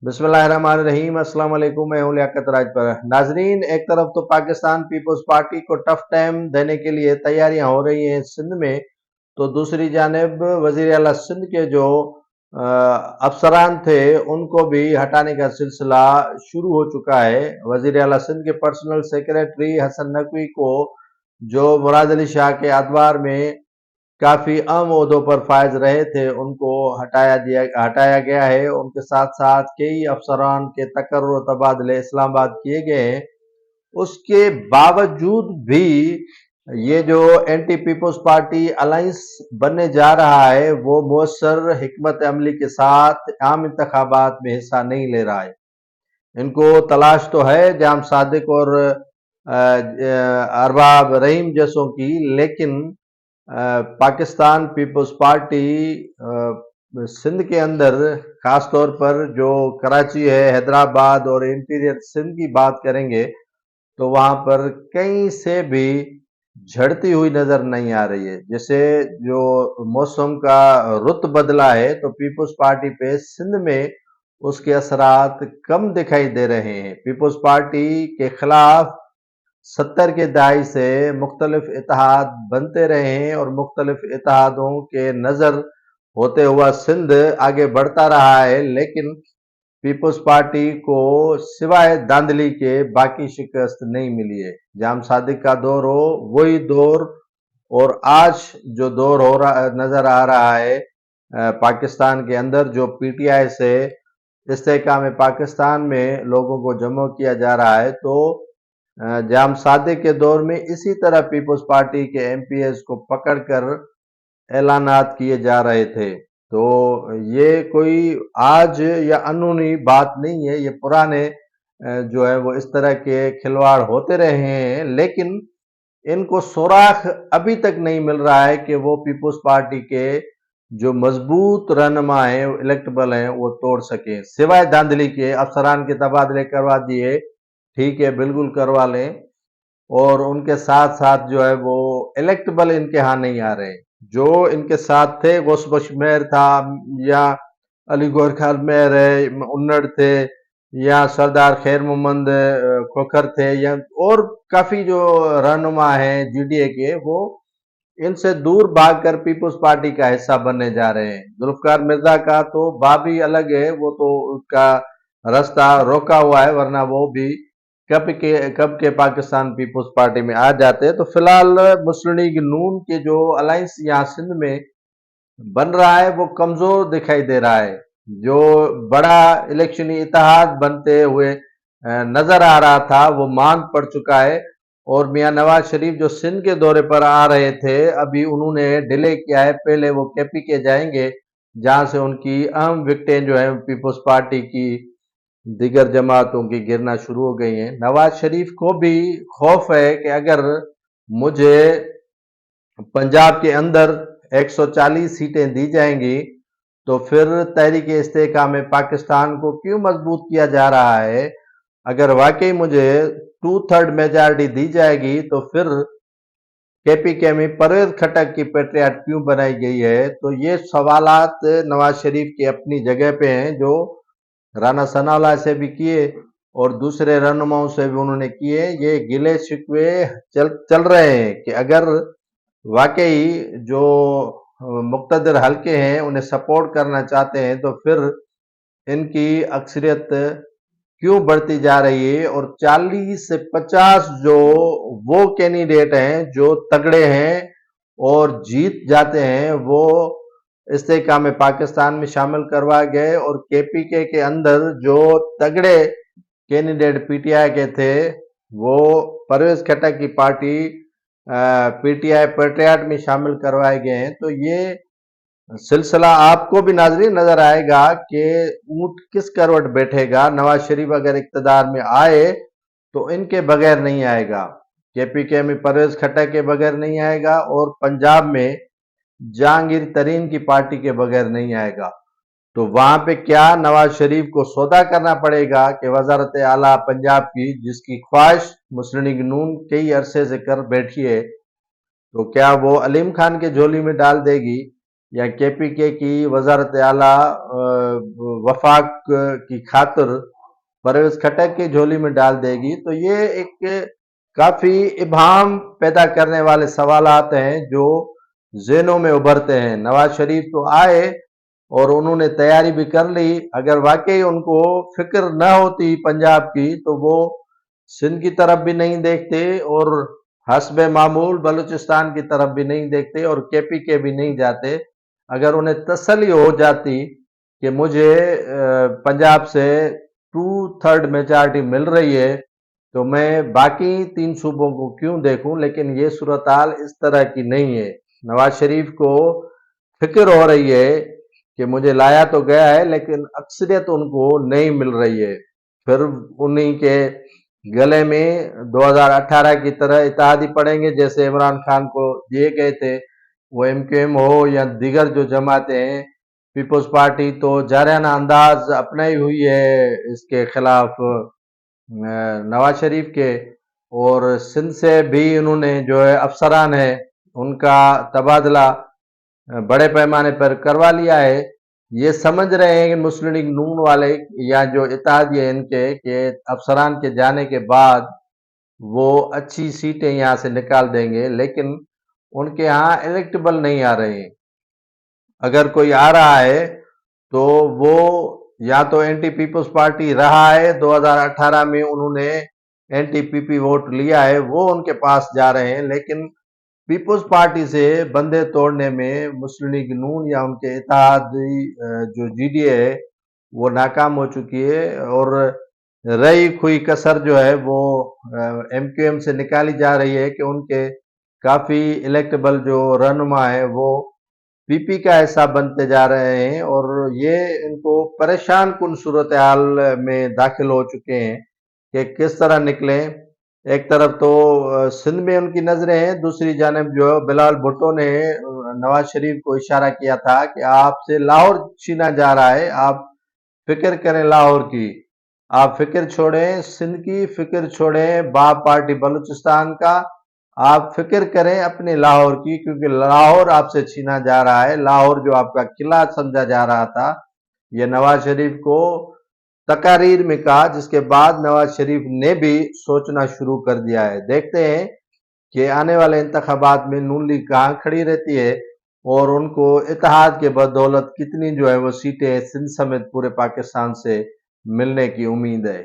बिस्मिल्लाहिर्रहमानिर्रहीम। अस्सलाम वालेकुम। मैं हूं लियाकत राज पर। नाजरीन, एक तरफ तो पाकिस्तान पीपल्स पार्टी को टफ टाइम देने के लिए तैयारियां हो रही हैं सिंध में, तो दूसरी जानिब वजीर आला सिंध के जो अफसरान थे उनको भी हटाने का सिलसिला शुरू हो चुका है। वजीर आला सिंध के पर्सनल सेक्रेटरी हसन नकवी को, जो मुराद अली शाह के अदवार में काफी अहम ओहदों पर फायज रहे थे, उनको हटाया गया है। उनके साथ साथ कई अफसरान के तकर्रुर तबादले इस्लामाबाद किए गए हैं। उसके बावजूद भी ये जो एंटी पीपल्स पार्टी अलायंस बनने जा रहा है वो मुअस्सर हिकमत अमली के साथ आम इंतखाबात में हिस्सा नहीं ले रहा है। इनको तलाश तो है जाम सादिक और अरबाब रहीम जैसों की, लेकिन पाकिस्तान पीपल्स पार्टी सिंध के अंदर, खास तौर पर जो कराची है, हैदराबाद और इंटीरियर सिंध की बात करेंगे तो वहां पर कहीं से भी झड़ती हुई नजर नहीं आ रही है। जैसे जो मौसम का रुत बदला है तो पीपल्स पार्टी पे सिंध में उसके असरात कम दिखाई दे रहे हैं। पीपल्स पार्टी के खिलाफ 70 के दहाई से मुख्तलिफ इत्तेहाद बनते रहे हैं और मुख्तलिफ इत्तेहादों के नजर होते हुआ सिंध आगे बढ़ता रहा है, लेकिन पीपल्स पार्टी को सिवाय धांधली के बाकी शिकस्त नहीं मिली है। जाम सादिक का दौर हो वही दौर, और आज जो दौर हो रहा नजर आ रहा है पाकिस्तान के अंदर, जो पीटीआई से इस्तेहकाम पाकिस्तान में लोगों को जमा किया जा रहा है, तो जाम सादिक के दौर में इसी तरह पीपल्स पार्टी के एमपीएस को पकड़कर ऐलानात किए जा रहे थे। तो ये कोई आज या अनूनी बात नहीं है, ये पुराने जो है वो इस तरह के खिलवाड़ होते रहे हैं, लेकिन इनको सुराख अभी तक नहीं मिल रहा है कि वो पीपल्स पार्टी के जो मजबूत रहनुमा हैं, इलेक्टेबल हैं, वो तोड़ सकें। सिवाय धांधली के अफसरान के तबादले करवा दिए, ठीक है, बिल्कुल करवा लें, और उनके साथ साथ जो है वो इलेक्टेबल इनके यहाँ नहीं आ रहे। जो इनके साथ थे, गौस बख्श मेहर था, या अली गौहर खान मेहर है, उन्नड़ थे, या सरदार खैर मोहम्मद खोखर थे, या और काफी जो रहनुमा हैं जीडीए के, वो इनसे दूर भागकर पीपल्स पार्टी का हिस्सा बनने जा रहे हैं। जुल्फकार मिर्जा का तो बाब ही अलग है, वो तो उसका रास्ता रोका हुआ है, वरना वो भी कब के पाकिस्तान पीपल्स पार्टी में आ जाते हैं। तो फिलहाल मुस्लिम लीग नून के जो अलायंस यहाँ सिंध में बन रहा है वो कमजोर दिखाई दे रहा है। जो बड़ा इलेक्शनी इत्तेहाद बनते हुए नजर आ रहा था वो मांद पड़ चुका है, और मियां नवाज शरीफ जो सिंध के दौरे पर आ रहे थे, अभी उन्होंने डिले किया है। पहले वो केपी के जाएंगे, जहां से उनकी अहम विकटें जो है पीपल्स पार्टी की दीगर जमातों की गिरना शुरू हो गई हैं। नवाज शरीफ को भी खौफ है कि अगर मुझे पंजाब के अंदर 140 सीटें दी जाएंगी तो फिर तहरीक इस्तेहकाम में पाकिस्तान को क्यों मजबूत किया जा रहा है। अगर वाकई मुझे 2/3 मेजॉरिटी दी जाएगी तो फिर केपीके में परवेज खटक की पेट्रियाट क्यों बनाई गई है। तो ये सवालात नवाज शरीफ की अपनी जगह पे हैं, जो राना सनाउल्लाह से भी किए और दूसरे रहनुमाओं से भी उन्होंने किए। ये गिले शिकवे चल रहे हैं कि अगर वाकई जो मुक्तदर हल्के हैं उन्हें सपोर्ट करना चाहते हैं तो फिर इनकी अक्सरियत क्यों बढ़ती जा रही है, और 40 से 50 जो वो कैंडिडेट हैं जो तगड़े हैं और जीत जाते हैं, वो इस्तेहकाम में पाकिस्तान में शामिल करवा गए, और केपीके के अंदर जो तगड़े कैंडिडेट पीटीआई के थे वो परवेज खटक की पार्टी पीटीआई पेट्रियाट में शामिल करवाए गए हैं। तो ये सिलसिला आपको भी नाजरीन नजर आएगा कि ऊंट किस करवट बैठेगा। नवाज शरीफ अगर इक्तदार में आए तो इनके बगैर नहीं आएगा, केपीके में परवेज खटक के बगैर नहीं आएगा, और पंजाब में जहांगीर तरीन की पार्टी के बगैर नहीं आएगा। तो वहां पे क्या नवाज शरीफ को सौदा करना पड़ेगा कि वजारत आला पंजाब की, जिसकी ख्वाहिश मुस्लिम लीग नून कई अरसे से कर बैठी है, तो क्या वो अलीम खान के झोली में डाल देगी। یا کے پی کے کی وزارت اعلیٰ وفاق کی خاطر پرویز کھٹک کی جھولی میں ڈال دے گی، تو یہ ایک کافی ابہام پیدا کرنے والے سوالات ہیں جو ذہنوں میں ابھرتے ہیں۔ نواز شریف تو آئے اور انہوں نے تیاری بھی کر لی، اگر واقعی ان کو فکر نہ ہوتی پنجاب کی تو وہ سندھ کی طرف بھی نہیں دیکھتے اور حسب معمول بلوچستان کی طرف بھی نہیں دیکھتے اور کے پی کے بھی نہیں جاتے۔ اگر انہیں تسلی ہو جاتی کہ مجھے پنجاب سے 2/3 میجارٹی مل رہی ہے تو میں باقی 3 صوبوں کو کیوں دیکھوں، لیکن یہ صورتحال اس طرح کی نہیں ہے۔ نواز شریف کو فکر ہو رہی ہے کہ مجھے لایا تو گیا ہے لیکن اکثریت ان کو نہیں مل رہی ہے، پھر انہی کے گلے میں 2018 کی طرح اتحادی پڑیں گے جیسے عمران خان کو دیے گئے تھے، وہ ایم کیو ایم ہو یا دیگر جو جماعتیں ہیں۔ پیپلز پارٹی تو جارحانہ انداز اپنائی ہوئی ہے اس کے خلاف نواز شریف کے، اور سندھ سے بھی انہوں نے جو ہے افسران ہیں ان کا تبادلہ بڑے پیمانے پر کروا لیا ہے۔ یہ سمجھ رہے ہیں کہ مسلم لیگ نون والے یا جو اتحادی ہیں ان کے کہ افسران کے جانے کے بعد وہ اچھی سیٹیں یہاں سے نکال دیں گے، لیکن ان کے ہاں الیکٹیبل نہیں آ رہے ہیں۔ اگر کوئی آ رہا ہے تو وہ یا تو اینٹی پیپلز پارٹی رہا ہے، 2018 میں انہوں نے اینٹی پی پی ووٹ لیا ہے، وہ ان کے پاس جا رہے ہیں، لیکن پیپلز پارٹی سے بندے توڑنے میں مسلم لیگ نون یا ان کے اتحادی جو جی ڈی اے ہے وہ ناکام ہو چکی ہے، اور رہی کھوئی کسر جو ہے وہ ایم کیو ایم سے نکالی جا رہی ہے کہ ان کے کافی الیکٹیبل جو رہنما ہیں وہ پی پی کا حصہ بنتے جا رہے ہیں، اور یہ ان کو پریشان کن صورتحال میں داخل ہو چکے ہیں کہ کس طرح نکلیں۔ ایک طرف تو سندھ میں ان کی نظریں ہیں، دوسری جانب جو بلال بھٹو نے نواز شریف کو اشارہ کیا تھا کہ آپ سے لاہور چھینا جا رہا ہے، آپ فکر کریں لاہور کی، آپ فکر چھوڑیں سندھ کی، فکر چھوڑیں باپ پارٹی بلوچستان کا، آپ فکر کریں اپنے لاہور کی، کیونکہ لاہور آپ سے چھینا جا رہا ہے۔ لاہور جو آپ کا قلعہ سمجھا جا رہا تھا، یہ نواز شریف کو تقاریر میں کہا، جس کے بعد نواز شریف نے بھی سوچنا شروع کر دیا ہے۔ دیکھتے ہیں کہ آنے والے انتخابات میں نون لیگ کہاں کھڑی رہتی ہے اور ان کو اتحاد کے بدولت کتنی جو ہے وہ سیٹیں سندھ سمیت پورے پاکستان سے ملنے کی امید ہے۔